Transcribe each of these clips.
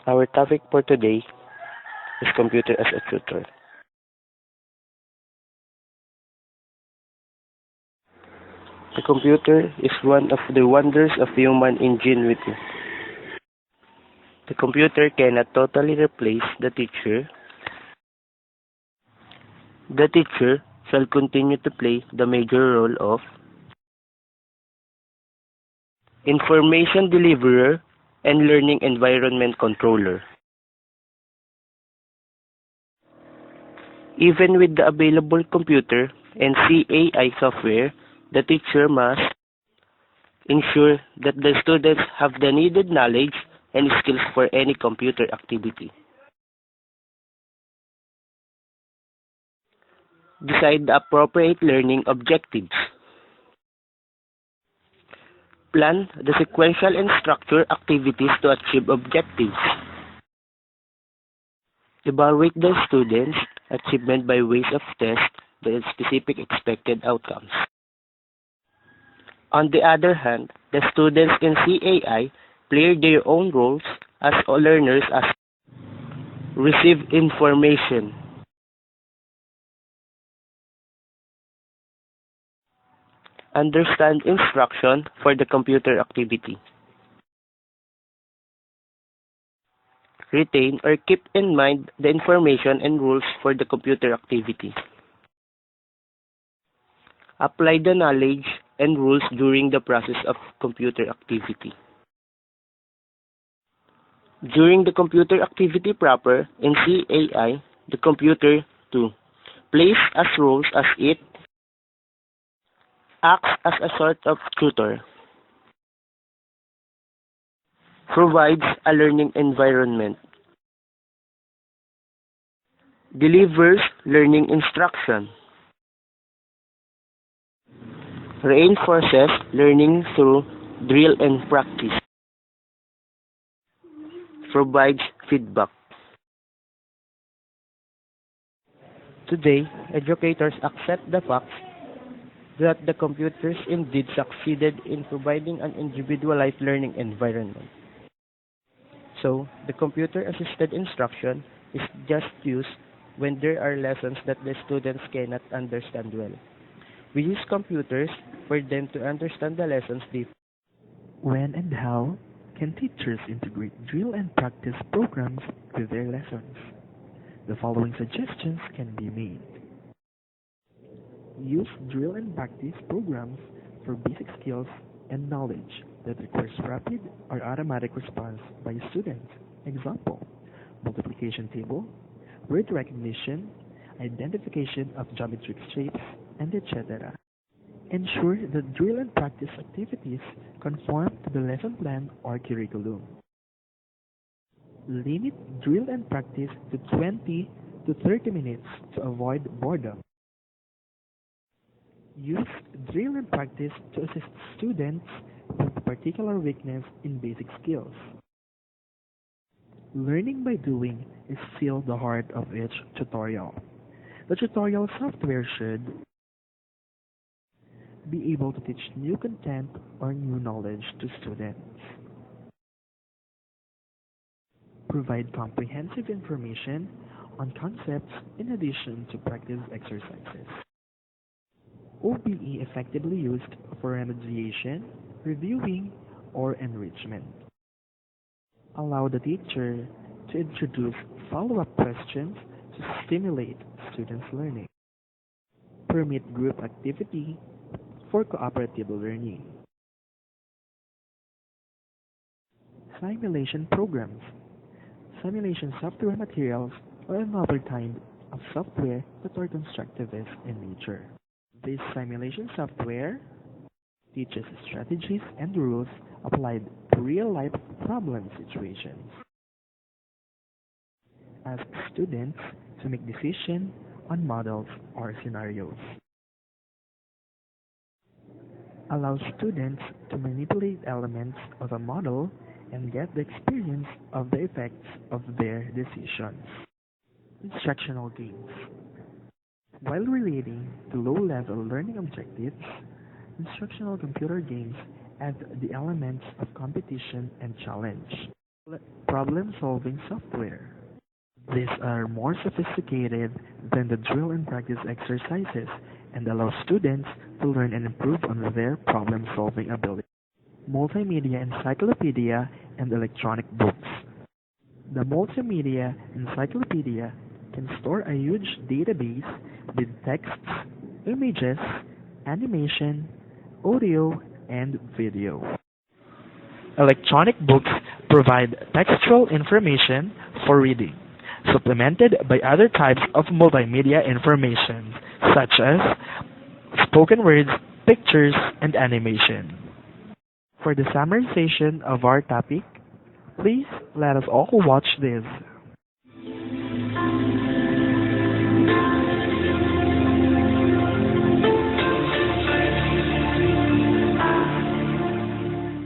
Our topic for today is computer as a tutor. The computer is one of the wonders of human ingenuity. The computer cannot totally replace the teacher. The teacher shall continue to play the major role of information deliverer and learning environment controller. Even with the available computer and CAI software, the teacher must ensure that the students have the needed knowledge and skills for any computer activity. Decide the appropriate learning objectives. Plan the sequential and structured activities to achieve objectives. Evaluate the students' achievement by ways of test the specific expected outcomes. On the other hand, the students in CAI play their own roles as learners as receive information. Understand instruction for the computer activity. Retain or keep in mind the information and rules for the computer activity. Apply the knowledge and rules during the process of computer activity. During the computer activity proper in CAI, the computer 2 plays as roles as it acts as a sort of tutor, provides a learning environment, delivers learning instruction, reinforces learning through drill and practice, provides feedback. Today, educators accept the fact that the computers indeed succeeded in providing an individualized learning environment. So, the computer-assisted instruction is just used when there are lessons that the students cannot understand well. We use computers for them to understand the lessons deeply. When and how can teachers integrate drill and practice programs with their lessons? The following suggestions can be made. Use drill and practice programs for basic skills and knowledge that requires rapid or automatic response by students. Example, multiplication table, word recognition, identification of geometric shapes, and etc. Ensure that drill and practice activities conform to the lesson plan or curriculum. Limit drill and practice to 20 to 30 minutes to avoid boredom. Use drill and practice to assist students with particular weakness in basic skills. Learning by doing is still the heart of each tutorial. The tutorial software should be able to teach new content or new knowledge to students. Provide comprehensive information on concepts in addition to practice exercises. OBE effectively used for remediation, reviewing, or enrichment. Allow the teacher to introduce follow-up questions to stimulate students' learning. Permit group activity for cooperative learning. Simulation programs. Simulation software materials are another kind of software that are constructivist in nature. This simulation software teaches strategies and rules applied to real-life problem situations. Ask students to make decisions on models or scenarios. Allow students to manipulate elements of a model and get the experience of the effects of their decisions. Instructional games. While relating to low-level learning objectives, instructional computer games add the elements of competition and challenge. problem-solving software. These are more sophisticated than the drill and practice exercises and allow students to learn and improve on their problem-solving ability. Multimedia encyclopedia and electronic books. The multimedia encyclopedia can store a huge database with texts, images, animation, audio, and video. Electronic books provide textual information for reading, supplemented by other types of multimedia information, such as spoken words, pictures, and animation. For the summarization of our topic, please let us all watch this.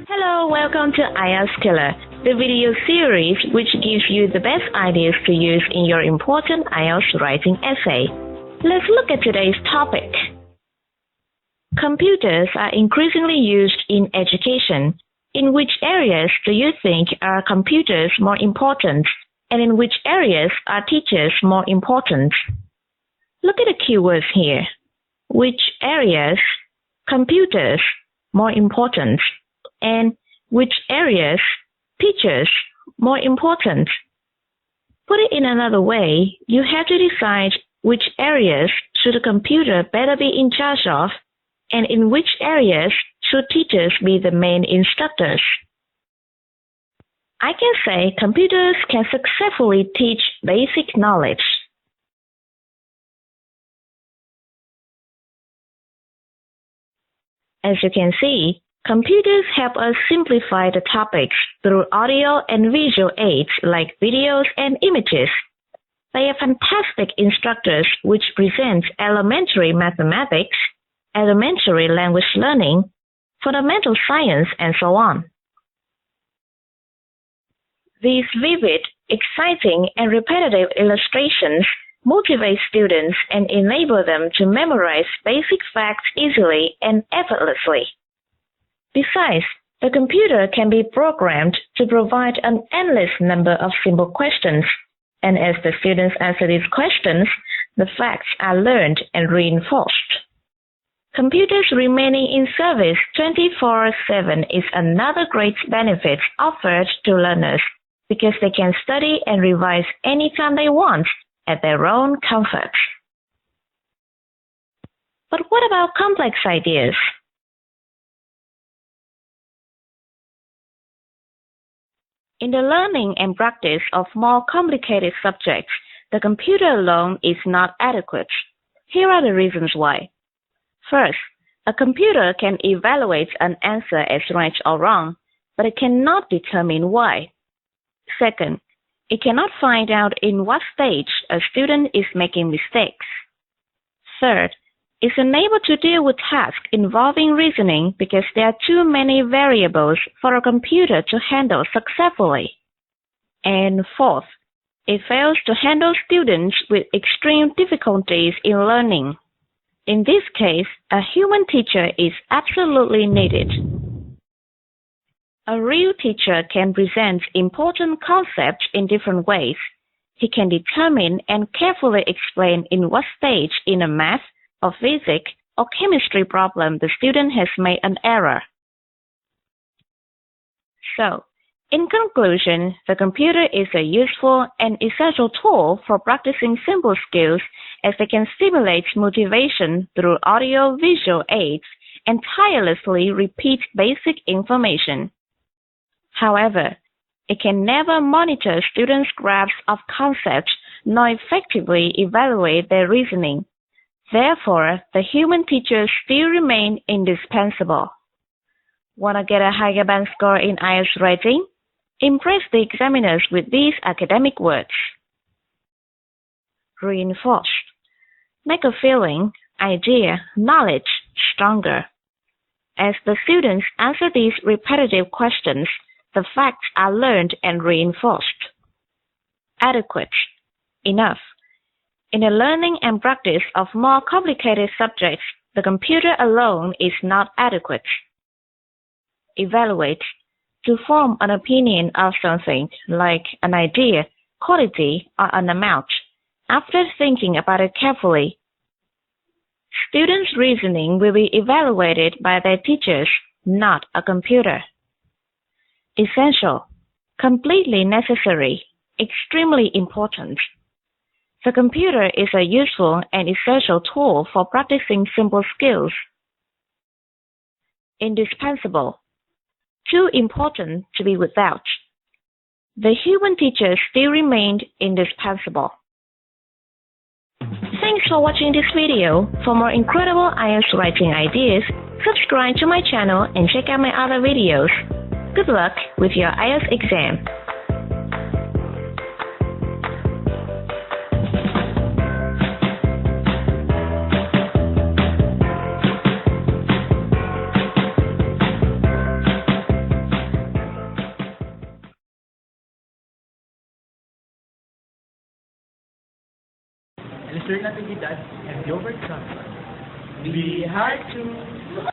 Hello, welcome to IELTS Killer, the video series which gives you the best ideas to use in your important IELTS writing essay. Let's look at today's topic. Computers are increasingly used in education. In which areas do you think are computers more important, and in which areas are teachers more important? Look at the keywords here. Which areas, computers, more important, and which areas, teachers, more important. Put it in another way, you have to decide which areas should a computer better be in charge of, and in which areas should teachers be the main instructors. I can say computers can successfully teach basic knowledge. As you can see, computers help us simplify the topics through audio and visual aids like videos and images. They are fantastic instructors which present elementary mathematics, elementary language learning, fundamental science, and so on. These vivid, exciting, and repetitive illustrations motivate students and enable them to memorize basic facts easily and effortlessly. Besides, the computer can be programmed to provide an endless number of simple questions, and as the students answer these questions, the facts are learned and reinforced. Computers remaining in service 24/7 is another great benefit offered to learners because they can study and revise anytime they want at their own comfort. But what about complex ideas? In the learning and practice of more complicated subjects, the computer alone is not adequate. Here are the reasons why. First, a computer can evaluate an answer as right or wrong, but it cannot determine why. Second, it cannot find out in what stage a student is making mistakes. Third, it's unable to deal with tasks involving reasoning because there are too many variables for a computer to handle successfully. And fourth, it fails to handle students with extreme difficulties in learning. In this case, a human teacher is absolutely needed. A real teacher can present important concepts in different ways. He can determine and carefully explain in what stage in a math, or physics, or chemistry problem the student has made an error. So, in conclusion, the computer is a useful and essential tool for practicing simple skills as they can stimulate motivation through audio-visual aids and tirelessly repeat basic information. However, it can never monitor students' grasp of concepts nor effectively evaluate their reasoning. Therefore, the human teachers still remain indispensable. Want to get a higher band score in IELTS writing? Impress the examiners with these academic words. Reinforced. Make a feeling, idea, knowledge stronger. As the students answer these repetitive questions, the facts are learned and reinforced. Adequate. Enough. In the learning and practice of more complicated subjects, the computer alone is not adequate. Evaluate. to form an opinion of something, like an idea, quality, or an amount, after thinking about it carefully. Students' reasoning will be evaluated by their teachers, not a computer. Essential, completely necessary, extremely important. The computer is a useful and essential tool for practicing simple skills. Indispensable, too important to be without. The human teacher still remained indispensable. Thanks for watching this video. For more incredible IELTS writing ideas, subscribe to my channel and check out my other videos. Good luck with your IELTS exam. Mr. Natividad and Gilbert Johnson. We had to